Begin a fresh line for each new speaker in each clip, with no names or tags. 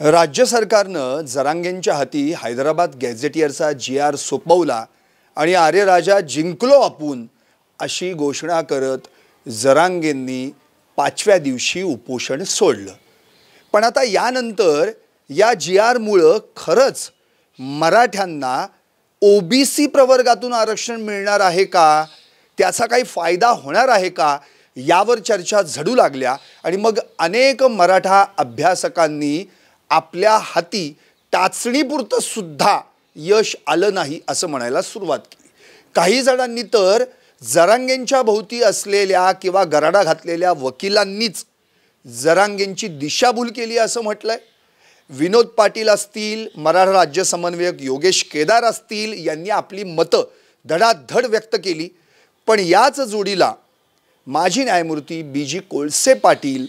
राज्य सरकारनं जरांगेंच्या हाती हैदराबाद गॅझेटियरचा GR सोपवला आणि आर्यराजा जिंकलो आपण अशी घोषणा करत जरांगेंनी 5व्या दिवशी उपोषण सोडलं। पण आता यानंतर या GR मुळे खरंच मराठ्यांना OBC प्रवर्गातून आरक्षण मिळणार आहे का, त्याचा काही फायदा होणार आहे का यावर चर्चा झडू लागल्या आणि मग अनेक मराठा अभ्यासकांनी आपल्या हाती टाचणीपुरतं सुद्धा यश आलं नाही असं म्हणायला सुरुवात केली। काही जणांनी तर जरांगेंच्या भोवती असलेल्या किंवा गराडा घातलेल्या वकिलांनीच जरांगेंची दिशाभूल केली असं म्हटलंय। विनोद पाटील असतील, मराठा राज्य समन्वयक योगेश केदार असतील यांनी आपली मतं धडाधड व्यक्त केली। पण याच जोडीला माजी न्यायमूर्ती BG कोळसे पाटील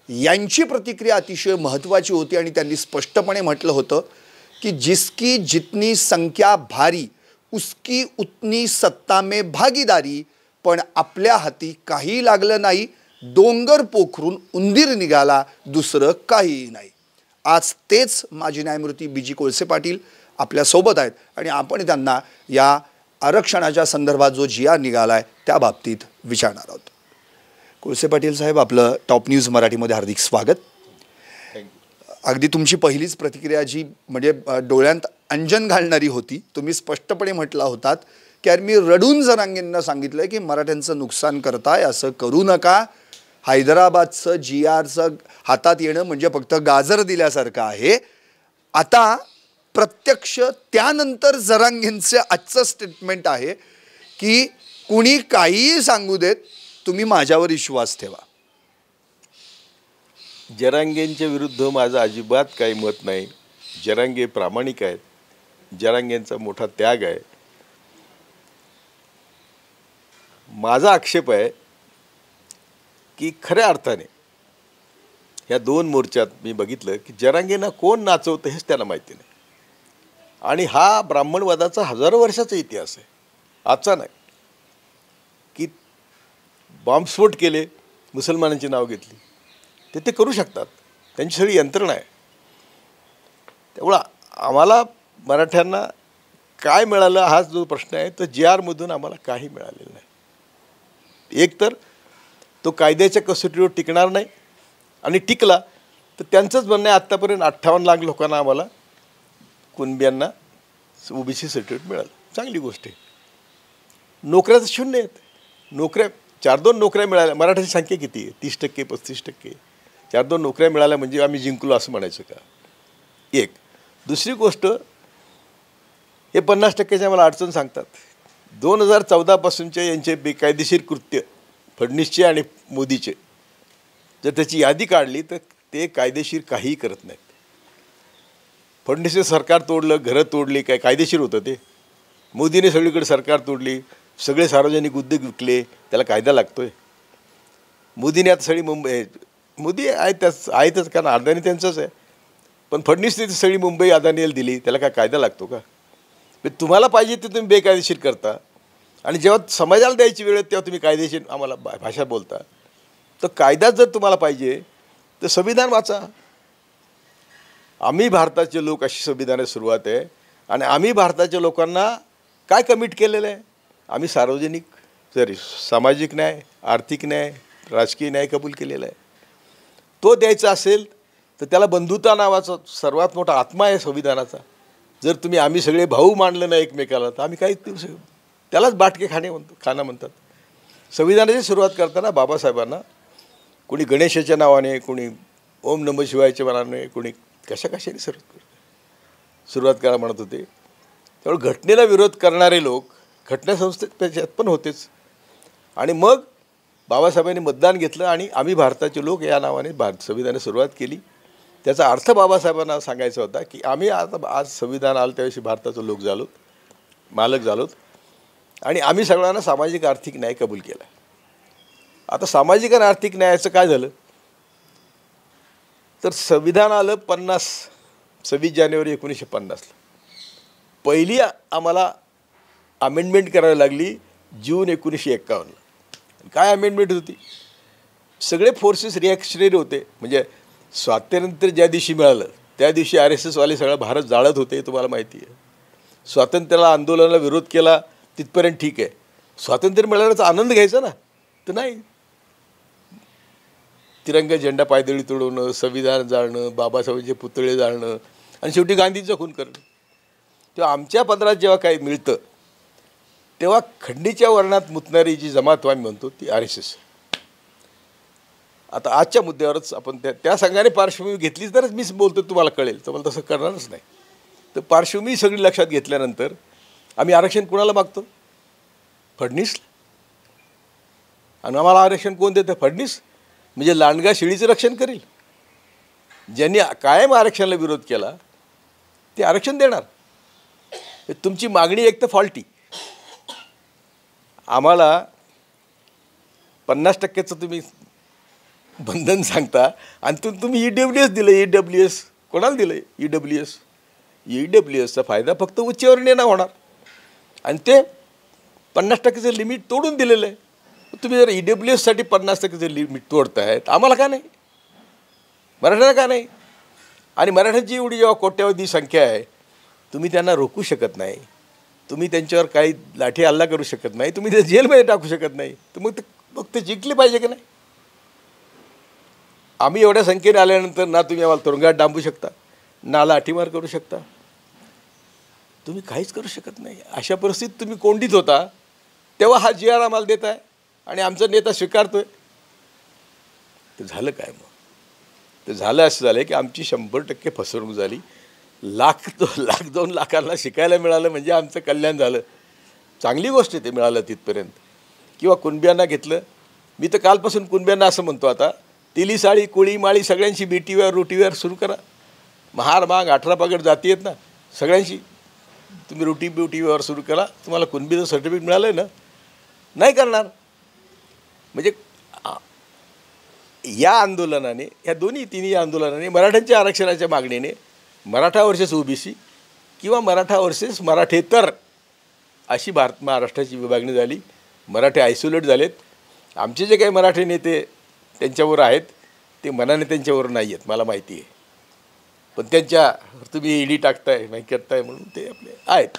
यांची प्रतिक्रिया अतिशय महत्त्वाची होती आणि त्यांनी स्पष्टपणे म्हटलं होतं की जिसकी जितनी संख्या भारी उसकी उतनी सत्ता में भागीदारी। पण आपल्या हाती काही लागलं नाही, डोंगर पोखरून उंदीर निघाला, दुसरं काही नाही। आज तेच माजी न्यायमूर्ती BG कोळसे पाटील आपल्या सोबत आहेत आणि आपण त्यांना या आरक्षणाच्या संदर्भात जो GR निघालाय त्या बाबतीत विचारणार आहोत। कोळसे पाटील साहेब, आपलं टॉप न्यूज मराठीमध्ये हार्दिक स्वागत। अगदी तुमची पहिलीच प्रतिक्रिया जी म्हणजे डोळ्यांत अंजन घालणारी होती। तुम्ही स्पष्टपणे म्हटला होतात की यार मी रडून जरांगेंना सांगितलंय की मराठ्यांचं नुकसान करताय, असं करू नका। हैदराबादचं GRचं हातात येणं म्हणजे फक्त गाजर दिल्यासारखं आहे। आता प्रत्यक्ष त्यानंतर जरांगेंचं आजचं स्टेटमेंट आहे की कुणी काहीही सांगू देत, तुम्ही माझ्यावर विश्वास ठेवा।
जरांगेंच्या विरुद्ध माझं अजिबात काही मत नाही। जरांगे प्रामाणिक आहेत, जरांगेंचा मोठा त्याग आहे। माझा आक्षेप आहे की खऱ्या अर्थाने ह्या दोन मोर्चात मी बघितलं की जरांगेंना कोण नाचवतं हेच त्याला माहिती नाही। आणि हा ब्राह्मणवादाचा हजारो वर्षाचा इतिहास आहे, आजचा नाही। की बॉम्बस्फोट केले, मुसलमानांची नाव घेतली, ते करू शकतात, त्यांची सगळी यंत्रणा आहे। त्यामुळं आम्हाला मराठ्यांना काय मिळालं हा जो प्रश्न आहे तो GR मधून आम्हाला काही मिळालेलं नाही। एक तर तो कायद्याच्या कसोटीवर टिकणार नाही आणि टिकला तर त्यांचंच म्हणणं आहे आत्तापर्यंत 58 लाख लोकांना आम्हाला कुणबियांना OBC सर्टिफिकेट मिळालं, चांगली गोष्ट आहे। नोकऱ्याचं शून्य आहेत, नोकऱ्या 4-2 नोकऱ्या मिळाल्या। मराठ्याची संख्या किती आहे? 30%, 35%। 4-2 नोकऱ्या मिळाल्या म्हणजे आम्ही जिंकलो असं म्हणायचं का? एक। दुसरी गोष्ट, हे 50%च्या मला अडचण सांगतात। 2014 पासूनचे यांचे बेकायदेशीर कृत्य फडणवीसचे आणि मोदीचे जर त्याची यादी काढली तर ते कायदेशीर काहीही करत नाहीत। फडणवीसने सरकार तोडलं, घरं तोडली, काय कायदेशीर होतं ते? मोदीने सगळीकडे सरकार तोडली, सगळे सार्वजनिक उद्योग विकले, त्याला कायदा लागतोय? मोदीने आता सगळी मोदी आहेतच कारण अदानी त्यांचंच आहे, पण फडणवीसने सगळी मुंबई अदानीला दिली, त्याला काय कायदा लागतो का? तुम्हाला पाहिजे ते तुम्ही बेकायदेशीर करता आणि जेव्हा समाजाला द्यायची वेळ तेव्हा तुम्ही कायदेशीर आम्हाला भाषा बोलता। तर कायदा जर तुम्हाला पाहिजे तर संविधान वाचा। आम्ही भारताचे लोक अशी संविधानाची सुरुवात आहे आणि आम्ही भारताच्या लोकांना काय कमिट केलेलं आहे? आम्ही सार्वजनिक सामाजिक न्याय, आर्थिक न्याय, राजकीय न्याय कबूल केलेला आहे। तो द्यायचा असेल तर त्याला बंधुता नावाचा सर्वात मोठा आत्मा आहे संविधानाचा। जर तुम्ही आम्ही सगळे भाऊ मानलं नाही एकमेकाला तर आम्ही काहीच देऊ शकतो, त्यालाच बाटके खाणं म्हणतात। संविधानाची सुरुवात करताना बाबासाहेबांना कोणी गणेशाच्या नावाने, कोणी ओम नमः शिवायच्या नावाने, कोणी कशाने सुरुवात करा म्हणत होते। त्यामुळे घटनेला विरोध करणारे लोक घटनासंस्थेत पण होतेच। आणि मग बाबासाहेबांनी मतदान घेतलं आणि आम्ही भारताचे लोक या नावाने संविधानाला सुरुवात केली। त्याचा अर्थ बाबासाहेबांना सांगायचा होता की आम्ही आता आज संविधान आलं त्यावेळी भारताचे लोक झालोत, मालक झालोत आणि आम्ही सगळ्यांना सामाजिक आर्थिक न्याय कबूल केला। आता सामाजिक आणि आर्थिक न्यायाचं काय झालं तर संविधान आलं 26 जानेवारी 1950ला। पहिली आम्हाला अमेंडमेंट करायला लागली जून 1951ला। काय अमेंडमेंट होती? सगळे फोर्सेस रिॲक्शनरी होते, म्हणजे स्वातंत्र्य ज्या दिवशी मिळालं त्या दिवशी RSS वाले सगळं भारत जाळत होते, तुम्हाला माहिती आहे. स्वातंत्र्याला आंदोलनाला विरोध केला तिथपर्यंत ठीक आहे, स्वातंत्र्य मिळाल्याचा आनंद घ्यायचा ना, तर नाही. तिरंगा झेंडा पायदळी तुडवणं, संविधान जाळणं, बाबासाहेबांचे पुतळे जाळणं आणि शेवटी गांधींचा खून करणं. तेव्हा आमच्या पदरात जेव्हा काही मिळतं तेव्हा खंडीच्या वर्णात मुतणारी जी जमात आम्ही म्हणतो ती RSS. आता आजच्या मुद्द्यावरच आपण त्या संघाने पार्श्वभूमी घेतलीच तरच मीच बोलतो, तुम्हाला कळेल, तर मला तसं करणारच नाही. तर पार्श्वभूमी सगळी लक्षात घेतल्यानंतर आम्ही आरक्षण कुणाला मागतो? फडणीसला. आणि आम्हाला आरक्षण कोण देतं? फडणीस. म्हणजे लांडगा शेळीचं रक्षण करेल. ज्यांनी कायम आरक्षणाला विरोध केला ते आरक्षण देणार. तुमची मागणी एक तर फॉल्टी. आम्हाला 50% तुम्ही बंधन सांगता आणि तुम्ही EWS दिलं. EWS कोणाला दिलं? EWSचा फायदा फक्त उच्चवर्णीयांना होणार आणि ते 50%चं लिमिट तोडून दिलेलं आहे. तुम्ही जर EWSसाठी 50%चं लिमिट तोडतायत, आम्हाला का नाही? मराठ्यांना का नाही? आणि मराठ्यांची एवढी जेव्हा कोट्यावधी संख्या आहे, तुम्ही त्यांना रोखू शकत नाही, तुम्ही त्यांच्यावर काही लाठी हल्ला करू शकत नाही, तुम्ही ते जेलमध्ये टाकू शकत नाही, तर मग ते जिंकले पाहिजे की नाही? आम्ही एवढ्या संख्येने आल्यानंतर ना तुम्ही आम्हाला तुरुंगात डांबू शकता, ना लाठीमार करू शकता, तुम्ही काहीच करू शकत नाही. अशा परिस्थितीत तुम्ही कोंडीत होता तेव्हा हा GR आम्हाला देत आहे आणि आमचा नेता स्वीकारतोय. ते झालं काय मग? ते झालं असं झालं की आमची 100% फसवणूक झाली. लाख 2 लाखांना शिकायला मिळालं म्हणजे आमचं कल्याण झालं. चांगली गोष्ट आहे ते मिळालं तिथपर्यंत. किंवा कुणब्यांना घेतलं. मी तर कालपासून कुणब्यांना असं म्हणतो, आता तिली साळी कोळी माळी सगळ्यांशी बीटीवर रोटीवर सुरू करा. महार माग 18 पगड जाती आहेत ना, सगळ्यांशी तुम्ही रोटी ब्युटीवर सुरू करा. तुम्हाला कुणबीचं सर्टिफिकेट मिळालं आहे ना? नाही करणार. म्हणजे या आंदोलनाने, ह्या तिन्ही आंदोलनाने, मराठ्यांच्या आरक्षणाच्या मागणीने मराठा वर्सेस OBC किंवा मराठा वर्सेस मराठेतर अशी महाराष्ट्राची विभागणी झाली. मराठे आयसोलेट झालेत. आमचे जे काही मराठी नेते त्यांच्यावर आहेत ते मनाने त्यांच्यावर नाही आहेत, मला माहिती आहे. पण त्यांच्या तुम्ही ED टाकताय, नाही करताय म्हणून ते आपले आहेत.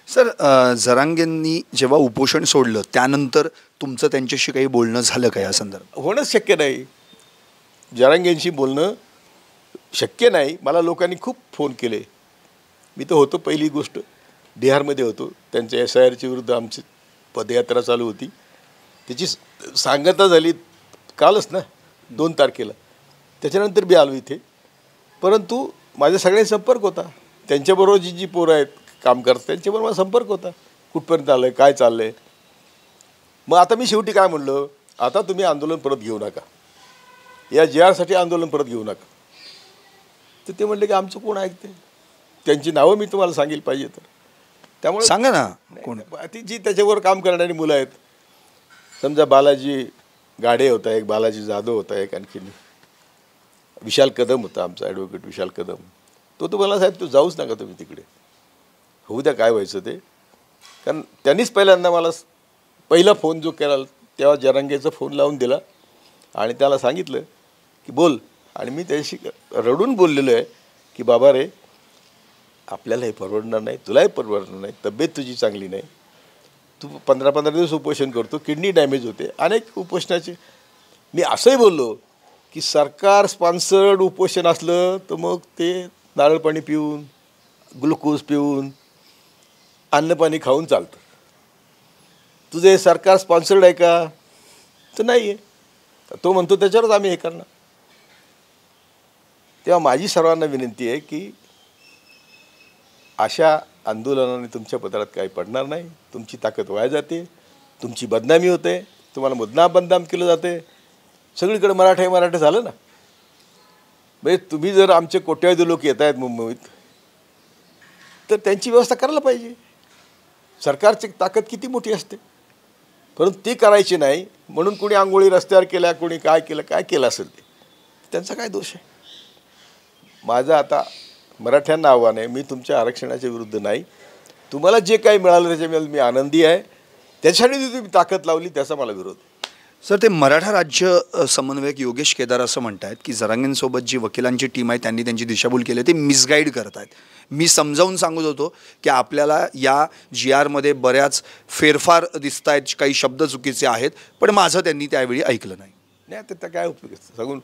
सर, जरांगेंनी जेव्हा उपोषण सोडलं त्यानंतर तुमचं त्यांच्याशी काही बोलणं झालं का या संदर्भात?
होणंच शक्य नाही. जरांगेंशी बोलणं शक्य नाही. मला लोकांनी खूप फोन केले. मी तर होतो, पहिली गोष्ट बिहारमध्ये होतो. त्यांच्या SIRच्या विरुद्ध आमची पदयात्रा चालू होती. त्याची सांगता झाली कालच ना, 2 तारखेला. त्याच्यानंतर मी आलो इथे. परंतु माझ्या सगळ्यांचा संपर्क होता. त्यांच्याबरोबर जी पोरं आहेत काम करतात त्यांच्याबरोबर माझा संपर्क होता. कुठपर्यंत आलं आहे, काय चाललं आहे. मग आता मी शेवटी काय म्हणलं, आता तुम्ही आंदोलन परत घेऊ नका, या GRसाठी आंदोलन परत घेऊ नका. तर ते म्हणले की आमचं कोण ऐकते? त्यांची नावं मी तुम्हाला सांगेल पाहिजे तर. त्यामुळे
सांगा ना कोण
ती जी त्याच्यावर काम करणारी मुलं आहेत. समजा बालाजी गाडे होता एक, बालाजी जाधव होता एक, आणखीन विशाल कदम होता आमचा ॲडव्होकेट विशाल कदम. तो मला साहेब, तू जाऊच नका तुम्ही तिकडे, होऊ द्या काय व्हायचं ते. कारण त्यांनीच पहिल्यांदा मला पहिला फोन जो केला तेव्हा जरांगेचा फोन लावून दिला आणि त्याला सांगितलं की बोल. आणि मी त्याशी रडून बोललेलो आहे की बाबा रे, आपल्याला हे परवडणार नाही, तुलाही परवडणार नाही, तब्येत तुझी चांगली नाही, तू 15-15 दिवस उपोषण करतो, किडनी डॅमेज होते, अनेक उपोषणाचे. मी असंही बोललो की सरकार स्पॉन्सर्ड उपोषण असलं तर मग ते नारळ पाणी पिऊन, ग्लुकोज पिऊन, अन्नपाणी खाऊन चालतं. तुझे सरकार स्पॉन्सर्ड आहे का? तर नाही आहे. तो म्हणतो त्याच्यावरच आम्ही हे करणार. तेव्हा माझी सर्वांना विनंती आहे की अशा आंदोलनाने तुमच्या पदरात काही पडणार नाही. तुमची ताकद वाया जाते, तुमची बदनामी होते, तुम्हाला बदनाम केलं जाते. सगळीकडे मराठे झालं ना. म्हणजे तुम्ही जर आमचे कोट्यावधी लोक येत आहेत मुंबईत तर त्यांची व्यवस्था करायला पाहिजे. सरकारची ताकद किती मोठी असते, परंतु ती करायची नाही म्हणून कोणी आंघोळी रस्त्यावर केल्या, कोणी काय केलं असेल ते त्यांचा काय दोष आहे. माझं आता मराठ्यांना आव्हान आहे, मी तुमच्या आरक्षणाच्या विरुद्ध नाही. तुम्हाला जे काही मिळालं त्याच्यामुळे मी आनंदी आहे. त्याच्यासाठी तुम्ही ताकद लावली त्याचा मला विरोध आहे.
सर, ते मराठा राज्य समन्वयक योगेश केदार असं म्हणतायत की जरांगेंसोबत जी वकिलांची टीम आहे त्यांनी त्यांची दिशाभूल केली, ते मिसगाईड करत आहेत. मी समजावून सांगत होतो की आपल्याला या GRमध्ये बऱ्याच फेरफार दिसत आहेत, काही शब्द चुकीचे आहेत, पण माझं त्यांनी त्यावेळी ऐकलं नाही.
नाही, आता काय उपयोग सांगून.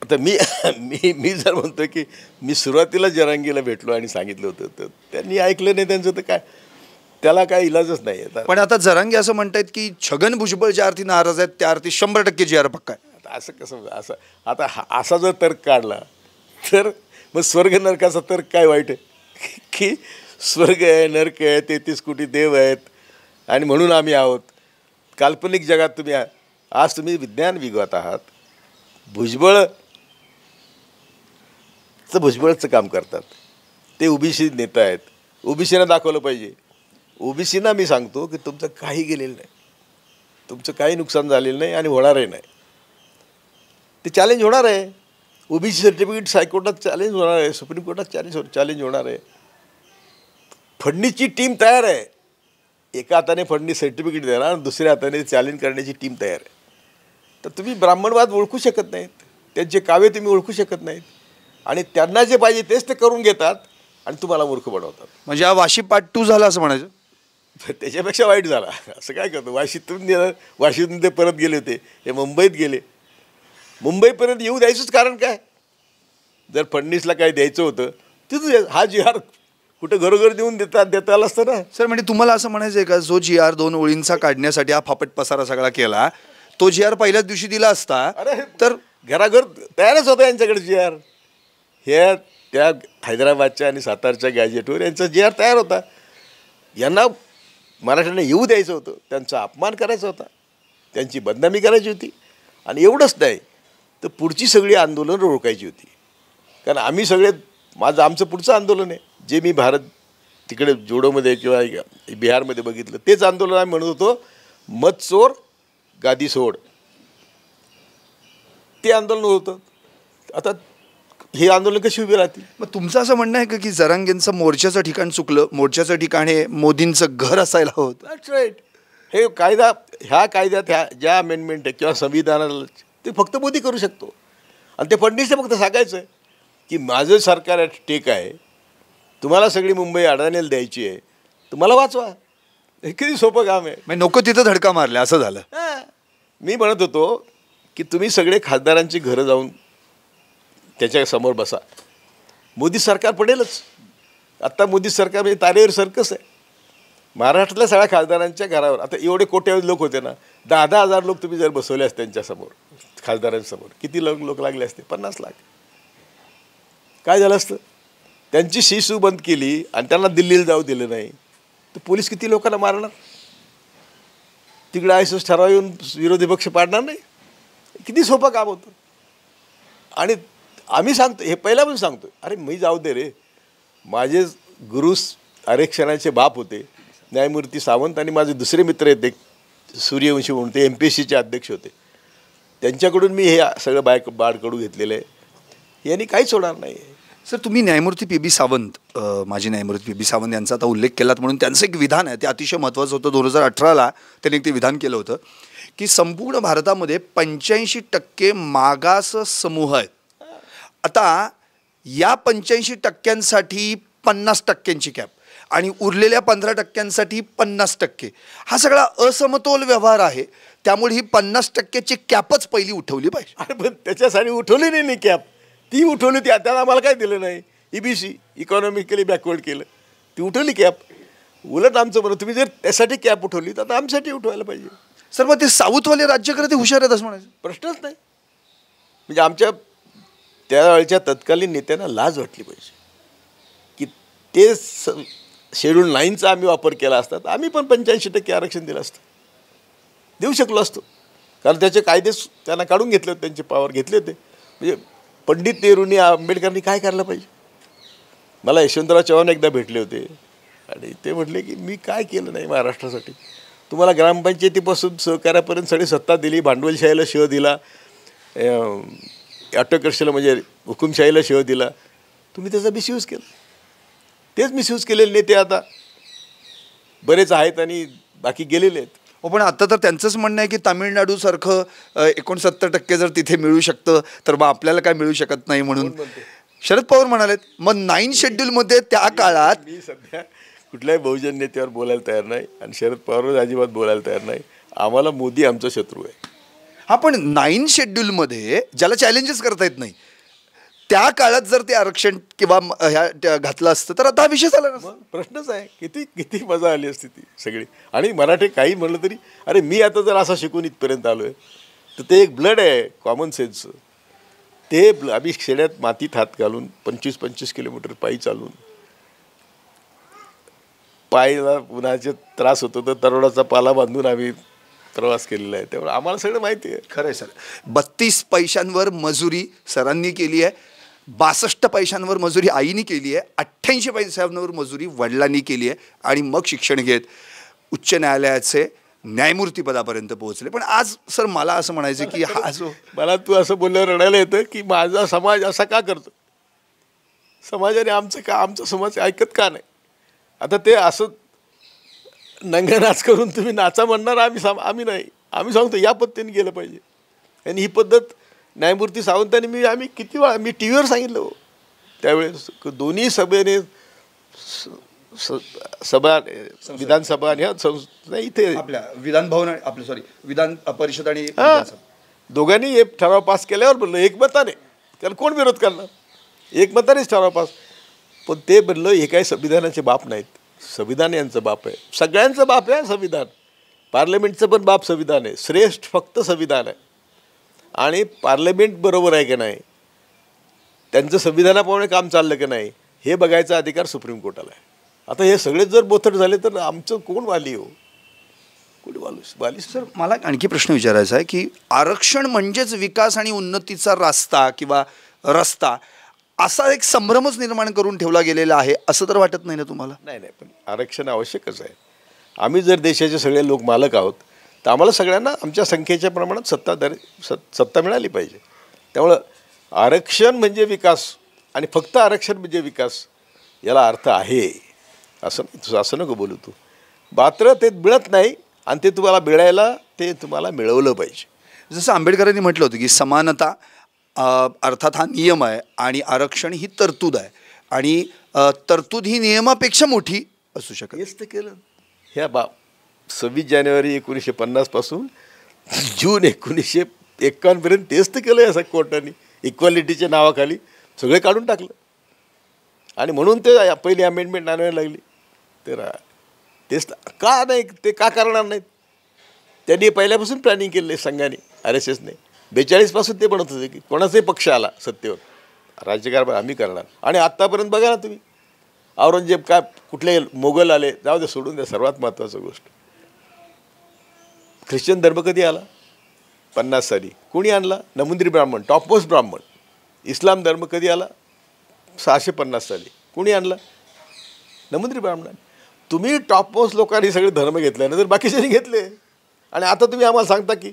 आता मी मी मी जर म्हणतो की मी सुरुवातीला जरांगीला भेटलो आणि सांगितलं होतं, तर त्यांनी ऐकलं नाही त्यांचं, तर काय त्याला काय इलाजच नाही.
पण आता जरांगे असं म्हणतायत की छगन भुजबळ ज्या अर्थी नाराज आहेत त्या अर्थी 100% GR पक्का आहे.
आता असं कसं, असं आता असा जर तर्क काढला तर मग स्वर्ग नरकाचा तर्क काय वाईट आहे की स्वर्ग आहे, नरक आहे, 33 कोटी देव आहेत आणि म्हणून आम्ही आहोत. काल्पनिक जगात तुम्ही आज तुम्ही विज्ञान विगत आहात. भुजबळचं काम करतात ते ओबीसी नेता आहेत. ओबीसीनं दाखवलं पाहिजे. ओबीसीना मी सांगतो की तुमचं काही गेलेलं नाही, तुमचं काही नुकसान झालेलं नाही आणि होणारही नाही. ते चॅलेंज होणार आहे. ओबीसी सर्टिफिकेट हायकोर्टात चॅलेंज होणार आहे, सुप्रीम कोर्टात चॅलेंज होणार आहे. फडणीसची टीम तयार आहे. एका हाताने फडणीस सर्टिफिकेट देणार, दुसऱ्या हाताने चॅलेंज करण्याची टीम तयार आहे. तर तुम्ही ब्राह्मणवाद ओळखू शकत नाहीत, त्यांचे काव्य तुम्ही ओळखू शकत नाहीत आणि त्यांना जे पाहिजे तेच ते करून घेतात आणि तुम्हाला मूर्ख बनवतात.
म्हणजे हा वाशी पार्ट 2 झाला असं म्हणायचं.
त्याच्यापेक्षा वाईट झाला. असं काय करतो, वाशीतून ते परत गेले होते, हे मुंबईत गेले. मुंबईपर्यंत येऊ द्यायचंच कारण काय? जर फडणीसला काय द्यायचं होतं तिथं हा GR कुठं घरोघर देऊन देता आलं असतं ना.
सर, म्हणजे तुम्हाला असं म्हणायचं आहे का, जो GR 2 ओळींचा काढण्यासाठी हा फापट पसारा सगळा केला, तो GR पहिल्याच दिवशी दिला असता तर
घराघर तयारच होता यांच्याकडे GR. हे त्या हैदराबादच्या आणि सातारच्या गॅजेटवर यांचा GR तयार होता. यांना मराठ्यांना येऊ द्यायचं होतं, त्यांचा अपमान करायचा होता, त्यांची बदनामी करायची होती. आणि एवढंच नाही तर पुढची सगळी आंदोलनं रोखायची होती. कारण आम्ही सगळे आमचं पुढचं आंदोलन आहे जे मी तिकडे जोडोमध्ये किंवा बिहारमध्ये बघितलं, तेच आंदोलन आम्ही म्हणत होतो, मत चोर गादी सोड. ते आंदोलन होतं. आता हे आंदोलन कशी उभी राहतील?
मग तुमचं असं म्हणणं आहे का की जरांगेंचं मोर्चाचं ठिकाण चुकलं, मोर्चाचं ठिकाण हे मोदींचं घर असायला होतं?
That's right. हे कायदा, ह्या कायद्यात ज्या अमेंडमेंट आहे किंवा संविधानाला ते फक्त मोदी करू शकतो. आणि ते फडणवीसने फक्त सांगायचं आहे की माझं सरकार टेक आहे, तुम्हाला सगळी मुंबई अडाणीला द्यायची आहे, तुम्हाला वाचवा. हे किती सोपं काम आहे.
म्हणजे नको तिथं धडका मारल्या असं झालं.
मी म्हणत होतो की तुम्ही सगळे खासदारांची घरं जाऊन त्याच्यासमोर बसा, मोदी सरकार पडेलच. आत्ता मोदी सरकार म्हणजे तारेवर सर्कस आहे. महाराष्ट्रातल्या सगळ्या खासदारांच्या घरावर आता एवढे कोट्यावधी लोक होते ना, 10,000 लोक तुम्ही जर बसवले असते त्यांच्यासमोर, खासदारांसमोर किती लोक लागले असते? 50 लाख. काय झालं असतं? त्यांची शिसू बंद केली आणि त्यांना दिल्लीला जाऊ दिलं नाही तर पोलीस किती लोकांना मारणार? तिकडे ISIS ठराव येऊन विरोधी पक्ष पाडणार नाही? किती सोपं काम होतं. आणि आम्ही सांगतो, हे पहिल्यापासून सांगतो, अरे मी जाऊ दे रे, माझे गुरु आरक्षणाचे बाप होते न्यायमूर्ती सावंत आणि माझे दुसरे मित्र आहेत एक सूर्यवंशी म्हणून, ते MPSCचे अध्यक्ष होते, त्यांच्याकडून मी हे सगळं बाळकडू घेतलेलं आहे. यांनी काहीच होणार नाही.
सर, तुम्ही न्यायमूर्ती PB सावंत, माजी न्यायमूर्ती PB सावंत यांचा आता उल्लेख केलात म्हणून त्यांचं एक विधान आहे, ते अतिशय महत्त्वाचं होतं. 2018ला त्यांनी एक ते विधान केलं होतं की संपूर्ण भारतामध्ये 85% मागास समूह आहेत. आता या 85%साठी 50%ची कॅप आणि उरलेल्या 15%साठी 50%, हा सगळा असमतोल व्यवहार आहे. त्यामुळे ही 50%ची कॅपच पहिली उठवली पाहिजे.
अरे पण त्याच्यासाठी उठवली नाही कॅप, ती उठवली होती, त्याला आम्हाला काय दिलं नाही. EBC इकॉनॉमिकली बॅकवर्ड केलं, ती उठवली कॅप. उलट आमचं म्हणून तुम्ही जर त्यासाठी कॅप उठवली तर आता आमच्यासाठी उठवायला पाहिजे.
सर, मग ते साऊथवाले राज्यकर्ते हुशार आहेत असं म्हणायचं?
प्रश्नच नाही. म्हणजे आमच्या त्यावेळच्या तत्कालीन नेत्यांना लाज वाटली पाहिजे की ते शेड्यूल 9चा आम्ही वापर केला असता तर आम्ही पण 85% आरक्षण दिलं असतं, देऊ शकलो असतो. कारण त्याचे कायदे त्यांना काढून घेतले होते, त्यांचे पॉवर घेतले होते. म्हणजे पंडित नेहरूंनी आंबेडकरांनी काय करायला पाहिजे? मला यशवंतराव चव्हाण एकदा भेटले होते आणि ते म्हटले की मी काय केलं नाही महाराष्ट्रासाठी. तुम्हाला ग्रामपंचायतीपासून सहकार्यापर्यंत सगळी सत्ता दिली, भांडवलशाहीला शिव दिला, ऑटोक्रेसीला म्हणजे हुकुमशाहीला शिव दिला, तुम्ही त्याचा मिसयूज केला. तेच मिसयूज केलेले नेते आता बरेच आहेत आणि बाकी गेलेले आहेत.
हो, पण आता तर त्यांचंच म्हणणं आहे की तामिळनाडूसारखं 69% जर तिथे मिळू शकतं तर मग आपल्याला काय मिळू शकत नाही म्हणून शरद पवार म्हणालेत. मग 9 शेड्यूलमध्ये त्या काळात
मी सध्या कुठल्याही बहुजन नेत्यावर बोलायला तयार नाही आणि शरद पवारवर अजिबात बोलायला तयार नाही. आम्हाला मोदी आमचा शत्रू आहे.
हा, पण 9 शेड्यूलमध्ये ज्याला चॅलेंजेस करता येत नाही त्या काळात जर ते आरक्षण किंवा ह्या घातलं असतं तर आता हा विषय झाला नसता.
मग प्रश्नच आहे, किती किती मजा आली असती ती सगळी. आणि मराठी काही म्हणलं तरी, अरे मी आता जर असा शिकून इथपर्यंत आलो आहे तर ते एक ब्लड आहे कॉमन सेन्सचं. ते आम्ही खेड्यात मातीत हात घालून 25-25 किलोमीटर पायी चालून, पायीला उन्हाचे त्रास होतो तर तरोडाचा पाला बांधून आम्ही प्रवास केलेला आहे. त्यामुळे आम्हाला सगळं माहिती आहे.
खरं आहे सर. 32 पैशांवर मजुरी सरांनी केली आहे, 62 पैशांवर मजुरी आईनी केली आहे, 88 पैशांवर मजुरी वडिलांनी केली आहे आणि मग शिक्षण घेत उच्च न्यायालयाचे न्यायमूर्ती पदापर्यंत पोहोचले. पण आज सर मला असं म्हणायचं की हा जो
मला तू असं बोलल्यावर रडायला येतं की माझा समाज असा का करतो, समाजाने आमचा समाज ऐकत का नाही. आता ते असं नंगा नाच करून तुम्ही नाचा म्हणणार, आम्ही नाही. आम्ही सांगतो या पद्धतीने गेलं पाहिजे. आणि ही पद्धत न्यायमूर्ती सावंतांनी आम्ही किती वेळा मी टी व्हीवर सांगितलं हो त्यावेळेस. दोन्ही सभेने सभा विधानसभा आणि नाही इथे
आपल्या विधान भवन आपलं विधान परिषद आणि
दोघांनी एक ठराव पास केल्यावर म्हणलं एकमताने, त्याला कोण विरोध करणार, एकमतानेच ठराव पास. पण ते म्हणलं हे काही संविधानाचे बाप नाहीत, संविधान यांचं बाप आहे, सगळ्यांचं बाप आहे संविधान. पार्लमेंटचं पण बाप संविधान आहे, श्रेष्ठ फक्त संविधान आहे. आणि पार्लमेंट बरोबर आहे की नाही, त्यांचं संविधानाप्रमाणे काम चाललं की नाही हे बघायचा अधिकार सुप्रीम कोर्टाला आहे. आता हे सगळेच जर बोथट झाले तर आमचं कोण वाली हो, कोणी वाली.
सर मला आणखी प्रश्न विचारायचा आहे की आरक्षण म्हणजेच विकास आणि उन्नतीचा रस्ता असा एक संभ्रमच निर्माण करून ठेवला गेलेला आहे असं तर वाटत नाही ना तुम्हाला?
नाही, पण आरक्षण आवश्यकच आहे. आम्ही जर देशाचे सगळे लोक मालक आहोत तर आम्हाला सगळ्यांना आमच्या संख्येच्या प्रमाणात सत्ता मिळाली पाहिजे. त्यामुळं आरक्षण म्हणजे विकास आणि फक्त आरक्षण म्हणजे विकास याला अर्थ आहे असं नको बोलू तू. मात्र ते मिळत नाही आणि ते तुम्हाला मिळवलं पाहिजे.
जसं आंबेडकरांनी म्हटलं होतं की समानता अर्थात हा नियम आहे आणि आरक्षण ही तरतूद आहे आणि तरतूद ही नियमापेक्षा मोठी असू शकते.
हेच तर केलं ह्या 26 जानेवारी 1950 पासून जून 1951 तेच तर केलं या कोर्टाने. इक्वालिटीच्या नावाखाली सगळे काढून टाकलं आणि म्हणून ते पहिली अमेंडमेंट आणायला लागली. तर तेच का नाही, ते का करणार नाहीत? त्यांनी पहिल्यापासून प्लॅनिंग केलं संघाने, RSSने 42 पासून ते म्हणत होते की कोणाचाही पक्ष आला सत्तेवर राज्यकारभार आम्ही करणार. आणि आत्तापर्यंत बघा ना तुम्ही, औरंगजेब काय कुठले मोगल आले, जाऊ दे सोडून द्या. सर्वात महत्त्वाची गोष्ट, ख्रिश्चन धर्म कधी आला? 50 साली. कोणी आणला? नमुंद्री ब्राह्मण, टॉपमोस्ट ब्राह्मण. इस्लाम धर्म कधी आला? 650 साली. कोणी आणला? नमुंद्री ब्राह्मण. तुम्ही टॉपमोस्ट लोकांनी सगळे धर्म घेतले ना, तर बाकीच्यांनी घेतले. आणि आता तुम्ही आम्हाला सांगता की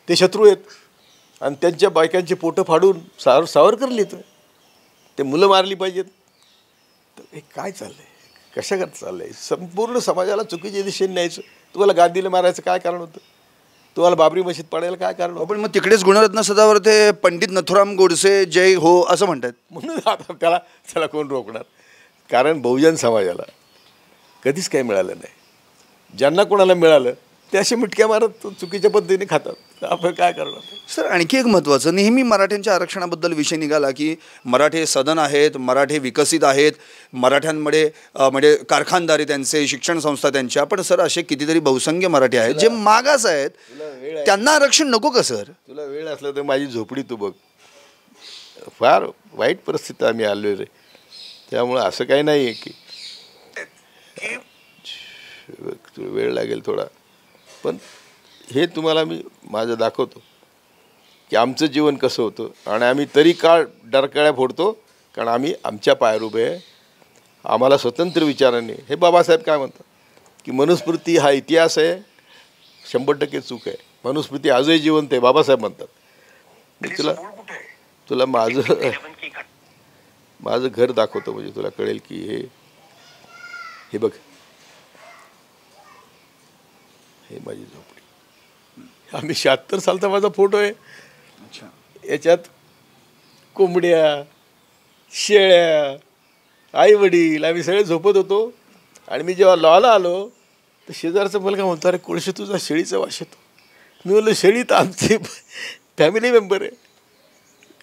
ते शत्रू आहेत आणि त्यांच्या बायकांची पोटं फाडून सावरकर लिहितं, ते मुलं मारली पाहिजेत. तर हे काय चाललं आहे, कशाकरता चाललं आहे? संपूर्ण समाजाला चुकीच्या दिशेने न्यायचं. तुम्हाला गांधीला मारायचं काय कारण होतं? तुम्हाला बाबरी मशीद पाडायला काय कारण होतं?
पण मग तिकडेच गुणरत्न सदावर ते पंडित नथुराम गोडसे जय हो असं म्हणतात.
म्हणून आता त्याला कोण रोखणार? कारण बहुजन समाजाला कधीच काही मिळालं नाही. ज्यांना कोणाला मिळालं ते असे मिटक्या मारत चुकीच्या पद्धतीने खातात. आपण काय करणार?
सर आणखी एक महत्त्वाचं, नेहमी मराठ्यांच्या आरक्षणाबद्दल विषय निघाला की मराठे सदन आहेत, मराठे विकसित आहेत, मराठ्यांमध्ये म्हणजे कारखानदारी त्यांचे, शिक्षण संस्था त्यांच्या. पण सर असे कितीतरी बहुसंख्य मराठी आहेत जे मागास आहेत, त्यांना आरक्षण नको का सर?
तुला वेळ असला तर माझी झोपडी तू बघ, फार वाईट परिस्थिती आम्ही आलो रे. त्यामुळं असं काही नाही आहे की वेळ लागेल थोडा, पण हे तुम्हाला मी माझं दाखवतो की आमचं जीवन कसं होतं आणि आम्ही तरी का डरकाळ्या फोडतो, कारण आम्ही आमच्या पायावर उभे आहे. आम्हाला स्वतंत्र विचाराने, हे बाबासाहेब काय म्हणतात की मनुस्मृती हा इतिहास आहे, 100% चूक आहे. मनुस्मृती आजही जिवंत आहे, बाबासाहेब म्हणतात. मी तुला माझं घर दाखवतो म्हणजे तुला कळेल की हे बघ, हे माझी झोपडी. आम्ही 76 सालचा माझा फोटो आहे. याच्यात कोंबड्या, शेळ्या, आई वडील आम्ही सगळे झोपत होतो. आणि मी जेव्हा लॉला आलो तर शेजारचा मुलगा म्हणतो, अरे कोळशे तुझा शेळीचा वास येतो. मी बोललो, शेळी तर आमची फॅमिली मेंबर आहे,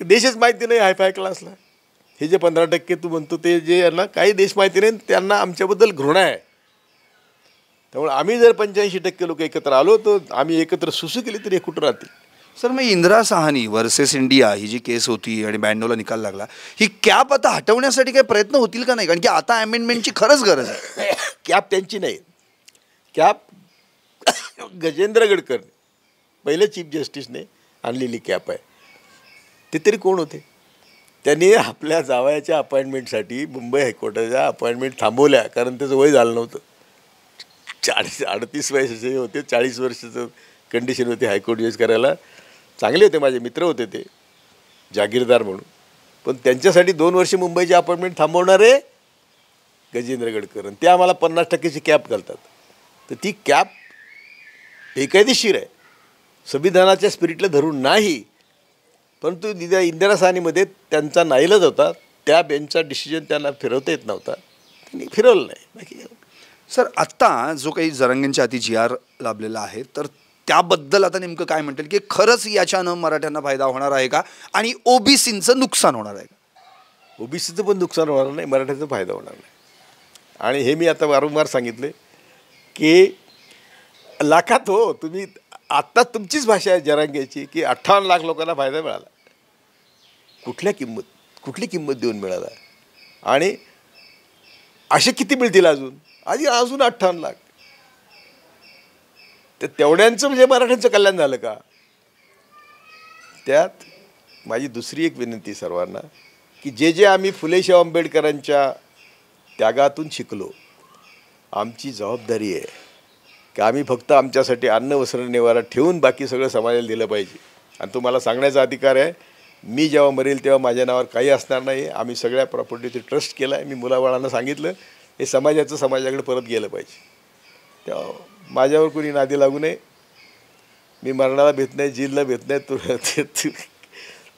देशच माहिती नाही हाय फाय क्लासला. हे जे 15% तू म्हणतो ते जे यांना काही देश माहिती नाही, त्यांना आमच्याबद्दल घृणा आहे. त्यामुळे आम्ही जर 85% लोक एकत्र आलो तर आम्ही एकत्र सुसू केली तरी हे कुठं राहतील.
सर, मग इंदिरा साहनी वर्सेस इंडिया ही जी केस होती आणि 92ला निकाल लागला, ही कॅप आता हटवण्यासाठी काही प्रयत्न होतील का नाही? कारण की आता अमेंडमेंटची खरंच गरज आहे.
कॅप त्यांची नाही, कॅप गजेंद्र गडकर पहिले चीफ जस्टिसने आणलेली कॅप आहे. ते तरी कोण होते? त्यांनी आपल्या जावयाच्या अपॉइंटमेंटसाठी मुंबई हायकोर्टाच्या अपॉइंटमेंट थांबवल्या, कारण त्याचं वय झालं नव्हतं. 38 वर्षाचे होते, 40 वर्षाचं कंडिशन होती हायकोर्ट जज करायला. चांगले होते, माझे मित्र होते ते, जागीरदार म्हणून. पण त्यांच्यासाठी 2 वर्ष मुंबईचे अपॉइंटमेंट थांबवणारे गजेंद्र गडकर, आणि ते आम्हाला 50%ची कॅप घालतात. तर ती कॅप बेकायदेशीर आहे, संविधानाच्या स्पिरिटला धरून नाही. परंतु इंदिरा साहनीमध्ये त्यांचा नाईलाज होता, त्या बेंचचा डिसिजन त्यांना फिरवता येत नव्हता, त्यांनी फिरवलं नाही. बाकी
सर, आत्ता जो काही जरांगेंच्या हाती GR लाभलेला आहे, तर त्याबद्दल आता नेमकं काय म्हणतील की खरंच याच्यानं मराठ्यांना फायदा होणार आहे का आणि ओबीसीचं नुकसान होणार आहे का?
ओबीसीचं पण नुकसान होणार नाही, मराठ्याचा फायदा होणार नाही. आणि हे मी आता वारंवार सांगितले की लाखात हो, तुम्ही आत्ता तुमचीच भाषा आहे जरांगेची की 58 लाख लोकांना फायदा मिळाला. कुठली किंमत देऊन मिळाला? आणि असे किती मिळतील अजून 58 लाख. तर तेवढ्यांचं म्हणजे मराठ्यांचं कल्याण झालं का? त्यात माझी दुसरी एक विनंती सर्वांना की जे आम्ही फुले शाहू आंबेडकरांच्या त्यागातून शिकलो, आमची जबाबदारी आहे की आम्ही फक्त आमच्यासाठी अन्न वस्त्र निवारा ठेवून बाकी सगळं समाजाला दिलं पाहिजे. आणि तुम्हाला सांगण्याचा अधिकार आहे, मी जेव्हा मरेल तेव्हा माझ्या नावावर काही असणार नाही. आम्ही सगळ्या प्रॉपर्टीचे ट्रस्ट केला आहे. मी मुलाबाळांना सांगितलं हे समाजाकडे परत गेलं पाहिजे. तेव्हा माझ्यावर कोणी नादी लागू नये. मी मरणाला भेट नाही, जेलला भेट नाही,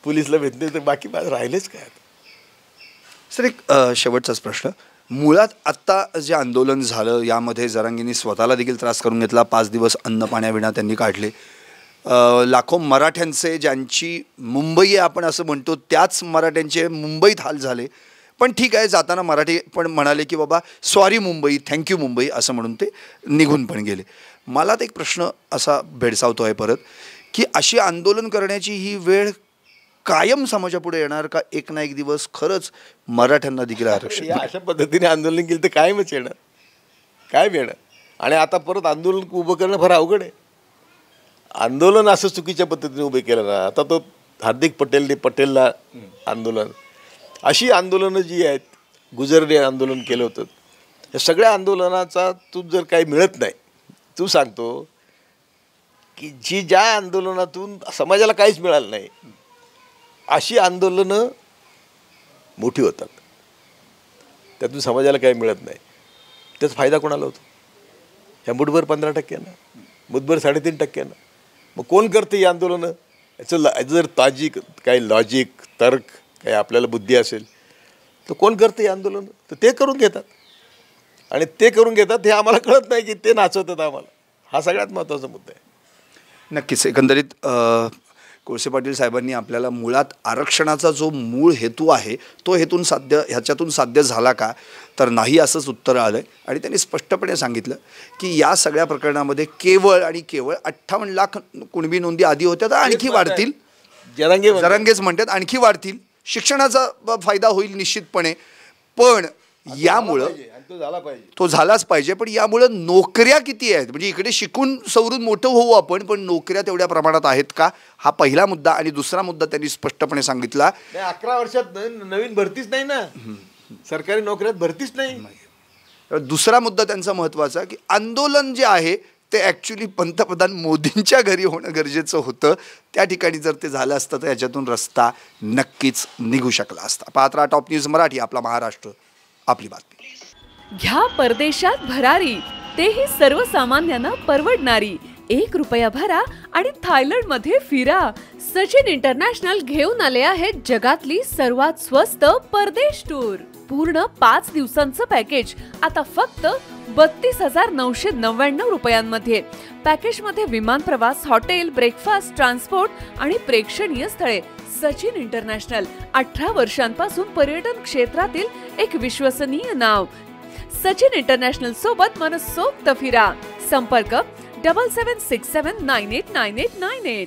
पोलिसला भेट नाही, तर बाकी माझं राहिलेच काय.
सर, एक शेवटचाच प्रश्न. मुळात आत्ता जे आंदोलन झालं यामध्ये जरांगेंनी स्वतःला देखील त्रास करून घेतला. 5 दिवस अन्न पाण्याविना त्यांनी काढले. लाखो मराठ्यांचे, ज्यांची मुंबई आहे आपण असं म्हणतो, त्याच मराठ्यांचे मुंबईत हाल झाले. पण ठीक आहे, जाताना मराठी पण म्हणाले की बाबा सॉरी मुंबई, थँक्यू मुंबई असं म्हणून ते निघून पण गेले. मला तर एक प्रश्न असा भेडसावतो आहे परत की अशी आंदोलन करण्याची ही वेळ कायम समाजापुढे येणार का? एक ना एक दिवस खरंच मराठ्यांना देखील आरक्षण
अशा पद्धतीने आंदोलन केलं तर कायमच येणार, काय येणार. आणि आता परत आंदोलन उभं करणं फार अवघड आहे. आंदोलन असं चुकीच्या पद्धतीने उभे केलं ना, आता तो हार्दिक पटेलला आंदोलन, अशी आंदोलनं जी आहेत, गुजरने आंदोलन केलं होतं, या सगळ्या आंदोलनाचा तू जर काही मिळत नाही, तू सांगतो की ज्या आंदोलनातून समाजाला काहीच मिळालं नाही, अशी आंदोलनं मोठी होतात, त्यातून समाजाला काही मिळत नाही, त्याचा फायदा कोणाला होतो? ह्या मुठभर 15%, मुठभर 3.5%. मग कोण करते ही आंदोलनं? याचं जर काही लॉजिक, तर्क, काही आपल्याला बुद्धी असेल तर कोण करते ही आंदोलनं? तर ते करून घेतात. आणि ते करून घेतात हे आम्हाला कळत नाही की ते नाचवतात आम्हाला. हा सगळ्यात महत्त्वाचा मुद्दा आहे.
नक्कीच. एकंदरीत कोळसे पाटील साहेबांनी आपल्याला मुळात आरक्षणाचा जो मूळ हेतू आहे तो ह्याच्यातून साध्य झाला का, तर नाही असंच उत्तर आलं आहे. आणि त्यांनी स्पष्टपणे सांगितलं की या सगळ्या प्रकरणामध्ये केवळ 58 लाख कुणबी नोंदी आधी होत्या, तर आणखी वाढतील. जरांगेच म्हणतात आणखी वाढतील. शिक्षणाचा फायदा होईल निश्चितपणे, पण यामुळं तो झालाच पाहिजे. पण यामुळं नोकऱ्या किती आहेत? म्हणजे इकडे शिकून सवरून मोठं होऊ आपण, पण नोकऱ्या तेवढ्या प्रमाणात आहेत का? हा पहिला मुद्दा. आणि दुसरा मुद्दा त्यांनी स्पष्टपणे सांगितला,
11 वर्षात नवीन भरतीच नाही ना, सरकारी नोकऱ्यात भरतीच नाही.
दुसरा मुद्दा त्यांचा महत्त्वाचा की आंदोलन जे आहे ते ॲक्च्युली पंतप्रधान मोदींच्या घरी होणं गरजेचं होतं. त्या ठिकाणी जर ते झालं असतं तर याच्यातून रस्ता नक्कीच निघू शकला असता. पाहत राहा टॉप न्यूज मराठी, आपला महाराष्ट्र, आपली बातमी.
घ्या परदेशात भरारी, तेही सर्वसामान्यांना परवडणारी. 1 रुपया भरा आणि थायलंड मध्ये फिरा. सचिन इंटरनॅशनल घेऊन आले आहेत जगातली सर्वात स्वस्त परदेश टूर. पूर्ण 5 दिवसांचं पॅकेज आता फक्त 32,999 रुपयांमध्ये. पॅकेजमध्ये विमान प्रवास, हॉटेल, ब्रेकफास्ट, ट्रान्सपोर्ट आणि प्रेक्षणीय स्थळे. सचिन इंटरनॅशनल 18 वर्षांपासून पर्यटन क्षेत्रातील एक विश्वसनीय नाव. सचिन इंटरनॅशनल सोबत मनसोक्त फिरा. संपर्क 7767989898.